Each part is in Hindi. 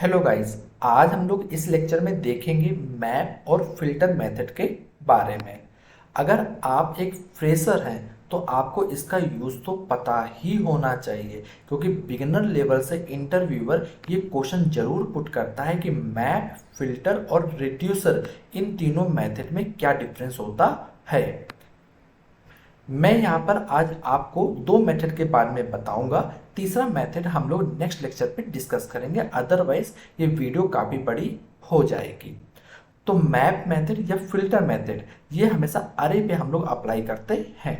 Hello guys. आज हम लोग इस लेक्चर में देखेंगे मैप और फिल्टर मेथड के बारे में। अगर आप एक फ्रेशर हैं तो आपको इसका यूज़ तो पता ही होना चाहिए, क्योंकि बिगिनर लेवल से इंटरव्यूअर ये क्वेश्चन जरूर पुट करता है कि मैप, फिल्टर और रिड्यूसर इन तीनों मेथड में क्या डिफरेंस होता है। मैं यहाँ पर आज आपको दो मेथड के बारे में बताऊंगा। तीसरा मेथड हम लोग नेक्स्ट लेक्चर पे डिस्कस करेंगे, अदरवाइज ये वीडियो काफ़ी बड़ी हो जाएगी। तो मैप मेथड या फिल्टर मेथड ये हमेशा अरे पे हम लोग अप्लाई करते हैं।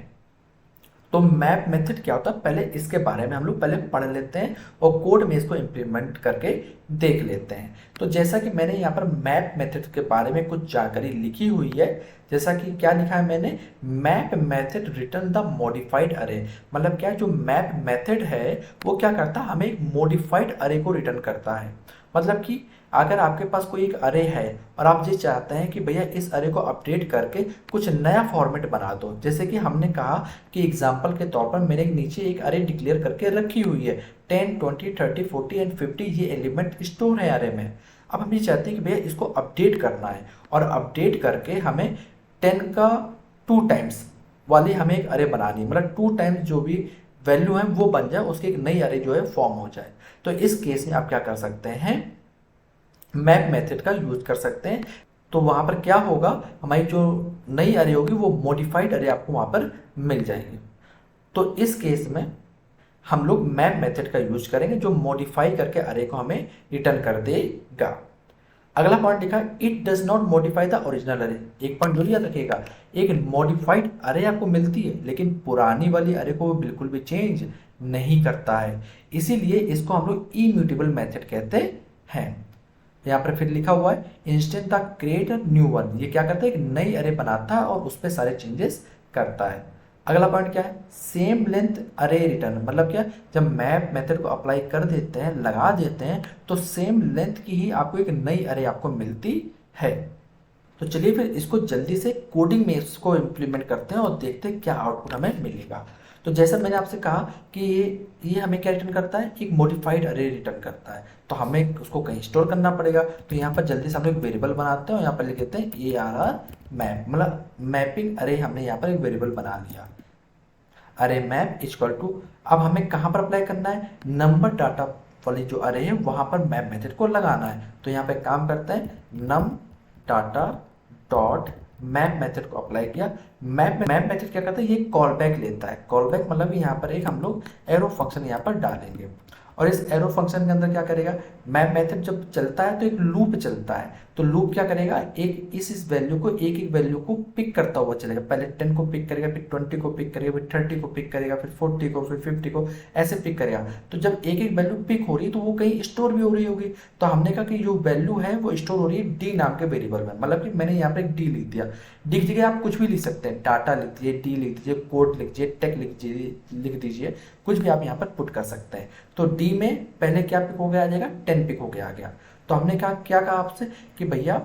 तो मैप मेथड क्या होता है, पहले इसके बारे में हम लोग पहले पढ़ लेते हैं और कोड में इसको इम्प्लीमेंट करके देख लेते हैं। तो जैसा कि मैंने यहाँ पर मैप मेथड के बारे में कुछ जानकारी लिखी हुई है। जैसा कि क्या लिखा है मैंने, map method return the modified अरे। मतलब क्या, जो मैप मेथड है वो क्या करता है, हमें एक मॉडिफाइड अरे को रिटर्न करता है। मतलब कि अगर आपके पास कोई एक अरे है और आप ये चाहते हैं कि भैया इस अरे को अपडेट करके कुछ नया फॉर्मेट बना दो, जैसे कि हमने कहा कि एग्जाम्पल के तौर पर मैंने नीचे एक अरे डिक्लेयर करके रखी हुई है 10, 20, 30, 40 एंड 50 ये एलिमेंट स्टोर है अरे में। अब हम ये चाहते हैं कि भैया इसको अपडेट करना है और अपडेट करके हमें 10 का 2 टाइम्स वाली हमें एक अरे बनानी है। मतलब 2 टाइम्स जो भी वैल्यू है वो बन जाए, उसकी एक नई अरे जो है फॉर्म हो जाए। तो इस केस में आप क्या कर सकते हैं, मैप मेथड का यूज कर सकते हैं। तो वहां पर क्या होगा, हमारी जो नई अरे होगी वो मॉडिफाइड अरे आपको वहां पर मिल जाएगी। तो इस केस में हम लोग मैप मेथड का यूज करेंगे जो मॉडिफाई करके अरे को हमें रिटर्न कर देगा। अगला पॉइंट लिखा है it does not modify the original अरे। एक पॉइंट जरूर याद रखिएगा, एक मॉडिफाइड अरे आपको मिलती है लेकिन पुरानी वाली अरे को वो बिल्कुल भी चेंज नहीं करता है। इसीलिए इसको हम लोग इम्यूटेबल मेथड कहते हैं। यहाँ पर फिर लिखा हुआ है instant the create a new one. ये क्या करता है, एक नई अरे बनाता है और उस पर सारे चेंजेस करता है। अगला पॉइंट क्या है, सेम लेंथ अरे रिटर्न। मतलब क्या, जब मैप मेथड को अप्लाई कर देते हैं, लगा देते हैं, तो सेम लेंथ की ही आपको एक नई अरे आपको मिलती है। तो चलिए फिर इसको जल्दी से कोडिंग में इसको इम्प्लीमेंट करते हैं और देखते हैं क्या आउटपुट हमें मिलेगा। तो जैसा मैंने आपसे कहा कि ये हमें क्या रिटर्न करता है, एक मॉडिफाइड अरे रिटर्न करता है। तो हमें उसको कहीं स्टोर करना पड़ेगा। तो यहाँ पर जल्दी से हम लोग एक वेरिएबल बनाते हैं और यहाँ पर लिख देते हैं ARR मैप। मतलब मैपिंग अरे हमने यहाँ पर एक वेरिएबल बना लिया, अरे मैप इक्वल टू। अब हमें कहाँ पर अप्लाई करना है, नंबर डाटा वाली जो अरे है वहाँ पर मैप मेथड को लगाना है। तो यहाँ पे काम करता है नम डाटा डॉट मैप मेथड को अप्लाई किया। मैप मेथड क्या करता है, ये कॉल बैक लेता है। कॉल बैक मतलब यहाँ पर एक हम लोग एरो फंक्शन यहाँ पर डालेंगे और इस एरो फंक्शन के अंदर क्या करेगा, मैप मेथड जब चलता है तो एक लूप चलता है। तो लूप क्या करेगा, एक इस वैल्यू को एक एक वैल्यू को पिक करता हुआ चलेगा। पहले 10 को पिक करेगा, फिर 20 को पिक करेगा, फिर 30 को पिक करेगा, फिर 40 को, फिर 50 को, ऐसे पिक करेगा। तो जब एक एक वैल्यू पिक हो रही है तो वो कहीं स्टोर भी हो रही होगी। तो हमने कहा कि जो वैल्यू है वो स्टोर हो रही है डी नाम के वेरिएबल में। मतलब कि मैंने यहाँ पर एक डी लिख दिया। डी की जगह आप कुछ भी लिख सकते हैं, डाटा लिख दीजिए, डी लिख दीजिए, कोड लिख दीजिए, टेक लिख दीजिए, कुछ भी आप यहाँ पर पुट कर सकते हैं। तो डी में पहले क्या पिक हो गया आ जाएगा, 10 पिक हो गया आ गया। तो हमने कहा क्या कहा आपसे कि भैया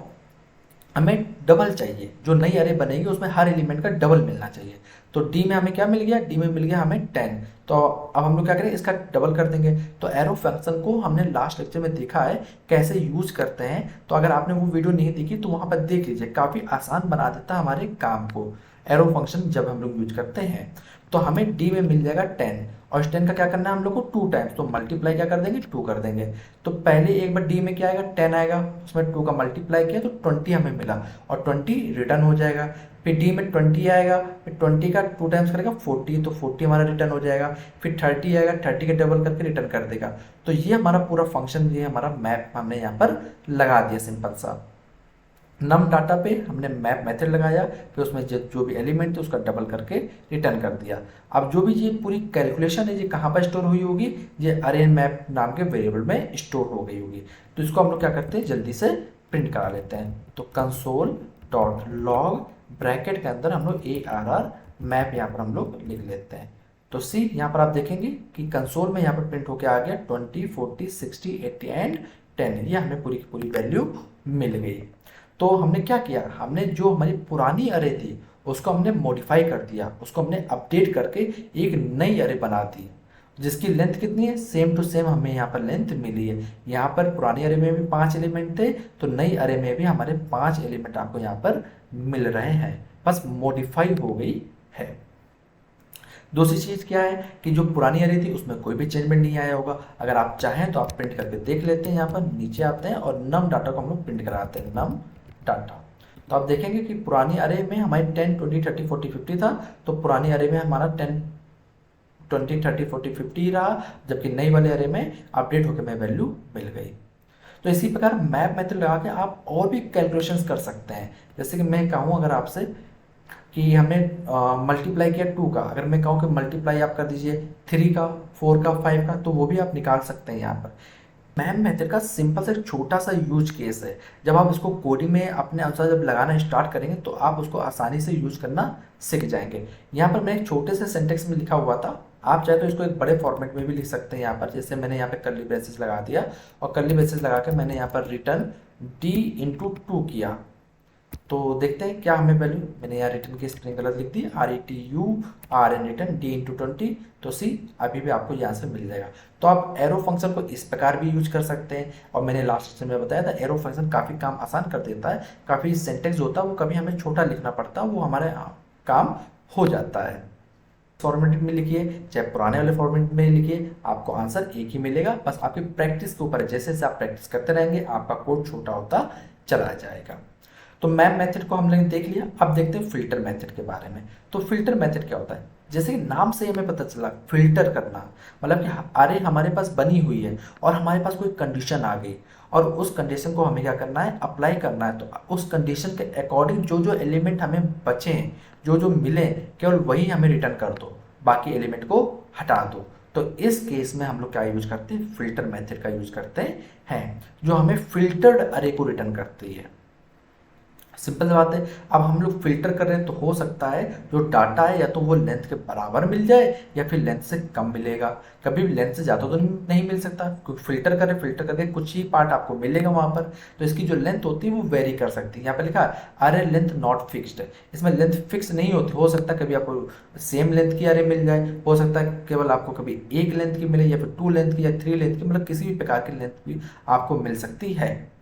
हमें डबल चाहिए, जो नई अरे बनेगी उसमें हर एलिमेंट का डबल मिलना चाहिए। तो डी में हमें क्या मिल गया, डी में मिल गया हमें 10। तो अब हम लोग क्या करें, इसका डबल कर देंगे। तो एरो फंक्शन को हमने लास्ट लेक्चर में देखा है कैसे यूज करते हैं। तो अगर आपने वो वीडियो नहीं देखी तो वहां पर देख लीजिए, काफी आसान बना देता है हमारे काम को एरो फंक्शन जब हम लोग यूज करते हैं। तो हमें डी में मिल जाएगा 10 और इस 10 का क्या करना है हम लोग को 2 टाइम्स। तो मल्टीप्लाई क्या कर देंगे, 2 कर देंगे। तो पहले एक बार डी में क्या आएगा, 10 आएगा, उसमें 2 का मल्टीप्लाई किया तो 20 हमें मिला और 20 रिटर्न हो जाएगा। फिर डी में 20 आएगा, फिर 20 का 2 टाइम्स करेगा 40, तो 40 हमारा रिटर्न हो जाएगा। फिर 30 आएगा, 30 के डबल करके रिटर्न कर देगा। तो ये हमारा पूरा फंक्शन, ये हमारा मैप हमने यहाँ पर लगा दिया सिंपल सा। नम डाटा पे हमने मैप मेथड लगाया, फिर उसमें जो भी एलिमेंट थे उसका डबल करके रिटर्न कर दिया। अब जो भी ये पूरी कैलकुलेशन है ये कहाँ पर स्टोर हुई होगी, ये अरे मैप नाम के वेरिएबल में स्टोर हो गई होगी। तो इसको हम लोग क्या करते हैं, जल्दी से प्रिंट करा लेते हैं। तो कंसोल डॉट लॉग ब्रैकेट के अंदर हम लोग ARR मैप यहाँ पर हम लोग लिख लेते हैं। तो सी यहाँ पर आप देखेंगे कि कंसोल में यहाँ पर प्रिंट होकर आ गया 20, 40, 60, 80 एंड 10। ये हमें पूरी की पूरी वैल्यू मिल गई। तो हमने क्या किया, हमने जो हमारी पुरानी अरे थी उसको हमने मॉडिफाई कर दिया, उसको हमने अपडेट करके एक नई अरे बना दी। जिसकी लेंथ कितनी है, सेम टू सेम हमें यहाँ पर लेंथ मिली है। यहाँ पर पुरानी अरे में भी 5 एलिमेंट थे, तो नई अरे में भी हमारे 5 एलिमेंट आपको यहाँ पर मिल रहे हैं, बस मॉडिफाई हो गई है। दूसरी चीज़ क्या है कि जो पुरानी अरे थी उसमें कोई भी चेंजमेंट नहीं आया होगा। अगर आप चाहें तो आप प्रिंट करके देख लेते हैं, यहाँ पर नीचे आते हैं और नम डाटा को हम लोग प्रिंट कराते हैं, नम डाटा। तो आप देखेंगे कि पुरानी अरे में हमारी 10, 20, 30, 40, 50 था, तो पुरानी अरे में हमारा 10, 20, 30, 40, 50 रहा, जबकि नई वाले अरे में अपडेट होकर हमें वैल्यू मिल गई। तो इसी प्रकार मैप मेथड लगा के आप और भी कैलकुलेशंस कर सकते हैं। जैसे कि मैं कहूँ अगर आपसे कि हमें मल्टीप्लाई किया 2 का, अगर मैं कहूँ कि मल्टीप्लाई आप कर दीजिए 3 का, 4 का, 5 का, तो वो भी आप निकाल सकते हैं यहाँ पर। मैप मेथड का सिंपल से छोटा सा यूज केस है। जब आप इसको कोडिंग में अपने अनुसार जब लगाना स्टार्ट करेंगे तो आप उसको आसानी से यूज करना सीख जाएंगे। यहाँ पर मैं एक छोटे से सेंटेक्स में लिखा हुआ था, आप चाहे तो इसको एक बड़े फॉर्मेट में भी लिख सकते हैं। यहाँ पर जैसे मैंने यहाँ पे कर्ली ब्रेसेस लगा दिया और कर्ली ब्रेसेस लगा के मैंने यहाँ पर रिटर्न d/2 किया, तो देखते हैं क्या हमें वैल्यू, मैंने यहाँ रिटर्न की स्पेलिंग गलत लिख दी, RETURN रिटर्न d/20, तो सी अभी भी आपको यहाँ से मिल जाएगा। तो आप एरो फंक्शन को इस प्रकार भी यूज कर सकते हैं। और मैंने लास्ट में बताया था एरो फंक्शन काफ़ी काम आसान कर देता है, काफ़ी सेंटेंस होता है वो कभी हमें छोटा लिखना पड़ता है, वो हमारे काम हो जाता है। फॉर्मेट में लिखिए चाहे पुराने वाले फॉर्मेट में लिखिए, आपको आंसर एक ही मिलेगा, बस आपकी प्रैक्टिस के ऊपर है। जैसे जैसे आप प्रैक्टिस करते रहेंगे आपका कोड छोटा होता चला जाएगा। तो मैप मेथड को हमने देख लिया, अब देखते हैं फिल्टर मेथड के बारे में। तो फिल्टर मेथड क्या होता है, जैसे कि नाम से हमें पता चला फिल्टर करना, मतलब कि अरे हमारे पास बनी हुई है और हमारे पास कोई कंडीशन आ गई और उस कंडीशन को हमें क्या करना है, अप्लाई करना है। तो उस कंडीशन के अकॉर्डिंग जो जो एलिमेंट हमें बचे, जो जो मिले, केवल वही हमें रिटर्न कर दो, बाकी एलिमेंट को हटा दो। तो इस केस में हम लोग क्या यूज करते हैं, फिल्टर मेथड का यूज करते हैं, जो हमें फिल्टर्ड अरे को रिटर्न करती है। सिंपल सी बात है। अब हम लोग फिल्टर कर रहे हैं तो हो सकता है जो डाटा है या तो वो लेंथ के बराबर मिल जाए या फिर लेंथ से कम मिलेगा। कभी भी लेंथ से ज़्यादा तो नहीं मिल सकता, क्योंकि फिल्टर करें, फिल्टर करके कुछ ही पार्ट आपको मिलेगा वहाँ पर। तो इसकी जो लेंथ होती है वो वेरी कर सकती है। यहाँ पर लिखा है अरे लेंथ नॉट फिक्स्ड, इसमें लेंथ फिक्स नहीं होती। हो सकता है कभी आपको सेम लेंथ की अरे मिल जाए, हो सकता है केवल आपको कभी एक लेंथ की मिले या फिर 2 लेंथ की या 3 लेंथ की, मतलब किसी भी प्रकार की लेंथ भी आपको मिल सकती है।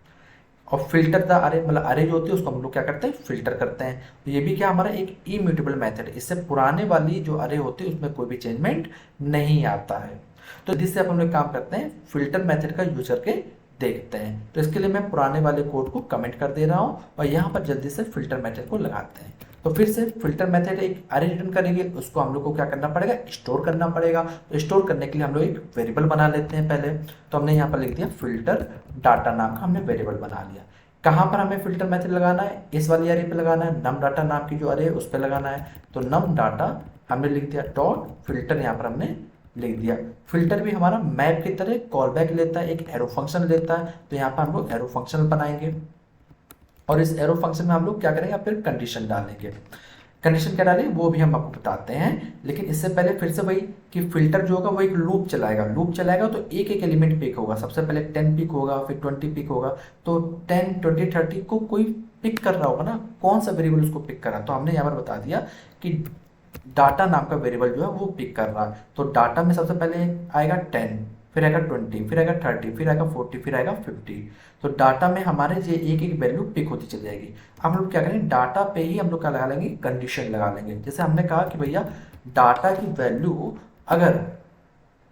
और फिल्टर द अरे, मतलब अरे जो होती है उसको हम लोग क्या करते हैं, फिल्टर करते हैं। तो ये भी क्या हमारा एक इम्यूटेबल मेथड है, इससे पुराने वाली जो अरे होती है उसमें कोई भी चेंजमेंट नहीं आता है। तो जिससे अब हम लोग काम करते हैं, फिल्टर मेथड का यूज करके देखते हैं। तो इसके लिए मैं पुराने वाले कोड को कमेंट कर दे रहा हूँ और यहाँ पर जल्दी से फिल्टर मेथड को लगाते हैं। तो फिर से फिल्टर मेथड एक अरे रिटर्न करेंगे, उसको हम लोग को क्या करना पड़ेगा, स्टोर करना पड़ेगा। तो स्टोर करने के लिए हम लोग एक वेरिएबल बना लेते हैं पहले। तो हमने यहाँ पर लिख दिया फिल्टर डाटा नाम का हमने वेरिएबल बना लिया। कहाँ पर हमें फिल्टर मेथड लगाना है, इस वाली अरे पे लगाना है, नम डाटा नाम की जो अरे है उस पर लगाना है। तो नम डाटा हमने लिख दिया डॉट फिल्टर, यहाँ पर हमने लिख दिया। फिल्टर भी हमारा मैप की तरह कॉल बैक लेता है, एक एरो फंक्शन लेता है। तो यहाँ पर हम लोग एरो फंक्शन बनाएंगे और इस एरो फंक्शन में हम लोग क्या करेंगे, फिर कंडीशन डालेंगे। कंडीशन क्या डालेंगे वो भी हम आपको बताते हैं, लेकिन इससे पहले फिर से वही कि फिल्टर जो होगा वो एक लूप चलाएगा। तो एक एक एलिमेंट पिक होगा, सबसे पहले 10 पिक होगा, फिर 20 पिक होगा। तो 10, 20, 30 को कोई पिक कर रहा होगा ना, कौन सा वेरिएबल उसको पिक कर रहा है। तो हमने यहाँ पर बता दिया कि डाटा नाम का वेरिएबल जो है वो पिक कर रहा है। तो डाटा में सबसे पहले आएगा 10, फिर आएगा 20, फिर आएगा 30, फिर आएगा 40, फिर आएगा 50। तो डाटा में हमारे ये एक एक वैल्यू पिक होती चली जाएगी। अब हम लोग क्या करेंगे, डाटा पे ही हम लोग क्या लगा लेंगे, कंडीशन लगा लेंगे। जैसे हमने कहा कि भैया डाटा की वैल्यू अगर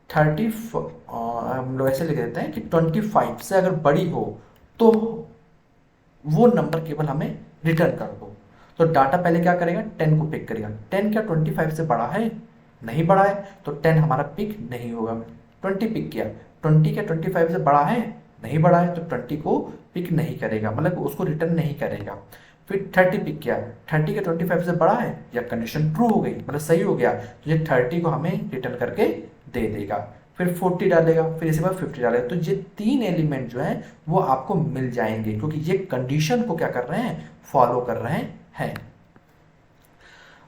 30, हम लोग ऐसे लिख देते हैं कि 25 से अगर बड़ी हो तो वो नंबर केवल हमें रिटर्न कर दो। तो डाटा पहले क्या करेगा, 10 को पिक करेगा। 10 क्या 25 से बड़ा है, नहीं बड़ा है, तो 10 हमारा पिक नहीं होगा। 20 पिक किया, 20 क्या 25 से बड़ा है, नहीं बड़ा है, तो 20 को पिक नहीं करेगा, मतलब उसको रिटर्न नहीं करेगा। फिर 30 पिक किया, 30 क्या 25 से बड़ा है, या कंडीशन ट्रू हो गई, मतलब सही हो गया, तो ये 30 को हमें रिटर्न करके दे देगा। फिर 40 डालेगा, फिर इसके बाद 50 डालेगा। तो ये 3 एलिमेंट जो हैं वो आपको मिल जाएंगे, क्योंकि ये कंडीशन को क्या कर रहे हैं, फॉलो कर रहे हैं।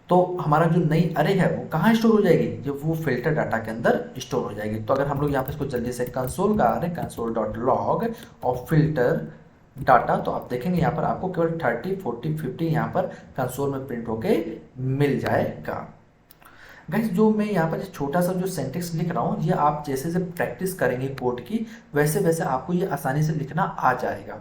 तो हमारा जो नई अरे है वो कहाँ स्टोर हो जाएगी, जब वो फिल्टर डाटा के अंदर स्टोर हो जाएगी। तो अगर हम लोग यहाँ पे इसको जल्दी से कंसोल का रहे, console.log और फिल्टर डाटा, तो आप देखेंगे यहाँ पर आपको केवल 30, 40, 50 यहाँ पर कंसोल में प्रिंट होके मिल जाएगा। गाइस जो मैं यहाँ पर छोटा सा जो सेंटेक्स लिख रहा हूँ, ये आप जैसे जैसे प्रैक्टिस करेंगे कोड की, वैसे वैसे आपको ये आसानी से लिखना आ जाएगा,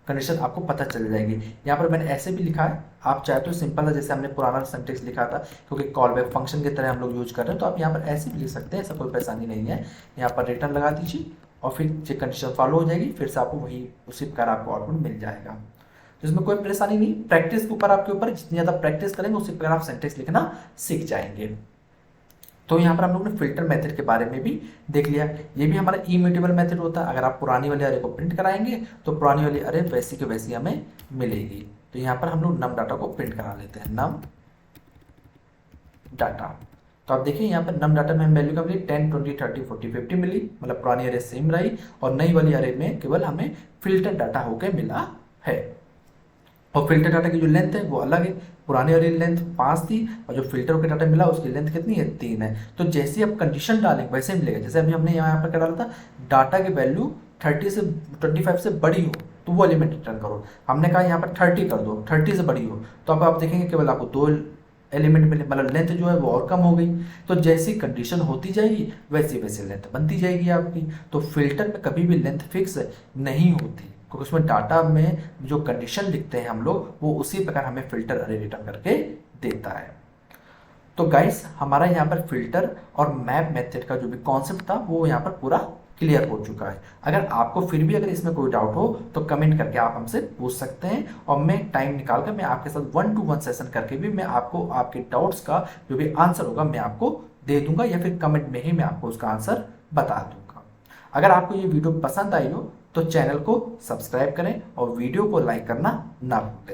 कंडीशन आपको पता चल जाएगी। यहाँ पर मैंने ऐसे भी लिखा है, आप चाहे तो सिंपल है जैसे हमने पुराना सेंटेक्स लिखा था, क्योंकि कॉल बैक फंक्शन की तरह हम लोग यूज कर रहे हैं, तो आप यहाँ पर ऐसे भी लिख सकते हैं, ऐसा कोई परेशानी नहीं है। यहाँ पर रिटर्न लगा दीजिए और फिर जो कंडीशन फॉलो हो जाएगी, फिर से आपको वही उसी प्रकार आपको आउटपुट मिल जाएगा। तो इसमें कोई परेशानी नहीं, प्रैक्टिस के ऊपर आपके ऊपर, जितनी ज़्यादा प्रैक्टिस करेंगे उसी प्रकार आप सेंटेक्स लिखना सीख जाएंगे। तो यहाँ पर हम लोग ने फिल्टर मेथड के बारे में भी देख लिया। ये भी हमारा इम्यूटेबल मेथड होता है। अगर आप पुरानी वाली अरे को प्रिंट कराएंगे तो पुरानी वाली अरे वैसी के वैसी हमें मिलेगी। तो यहाँ पर हम लोग नम डाटा को प्रिंट करा लेते हैं, नम डाटा। तो आप देखिए यहाँ पर नम डाटा में हम वैल्यू का मिली 10, 20, 30, 40, 50 मिली, मतलब पुरानी अरे सेम रही, और नई वाली अरे में केवल हमें फिल्टर डाटा होकर मिला है। और फिल्टर डाटा की जो लेंथ है वो अलग है, पुराने वाली लेंथ 5 थी और जो फिल्टर के डाटा मिला उसकी लेंथ कितनी है, 3 है। तो जैसे आप कंडीशन डालेंगे वैसे ही मिलेगा। जैसे अभी हमने यहाँ पर क्या डाला था, डाटा की वैल्यू 30 से 25 से बड़ी हो तो वो एलिमेंट रिटर्न करो। हमने कहा यहाँ पर 30 कर दो, 30 से बड़ी हो, तो अब आप देखेंगे केवल आपको 2 एलिमेंट मिले, मतलब लेंथ जो है वो और कम हो गई। तो जैसी कंडीशन होती जाएगी वैसी वैसी लेंथ बनती जाएगी आपकी। तो फिल्टर में कभी भी लेंथ फिक्स नहीं होती, क्योंकि उसमें डाटा में जो कंडीशन लिखते हैं हम लोग वो उसी प्रकार हमें फिल्टर अरे रिटर्न करके देता है। तो गाइस हमारा यहाँ पर फिल्टर और मैप मेथड का जो भी कॉन्सेप्ट था वो यहाँ पर पूरा क्लियर हो चुका है। अगर आपको फिर भी अगर इसमें कोई डाउट हो तो कमेंट करके आप हमसे पूछ सकते हैं, और मैं टाइम निकाल कर मैं आपके साथ 1-to-1 सेशन करके भी मैं आपको आपके डाउट्स का जो भी आंसर होगा मैं आपको दे दूंगा, या फिर कमेंट में ही मैं आपको उसका आंसर बता दूंगा। अगर आपको ये वीडियो पसंद आई हो तो चैनल को सब्सक्राइब करें और वीडियो को लाइक करना ना भूलें।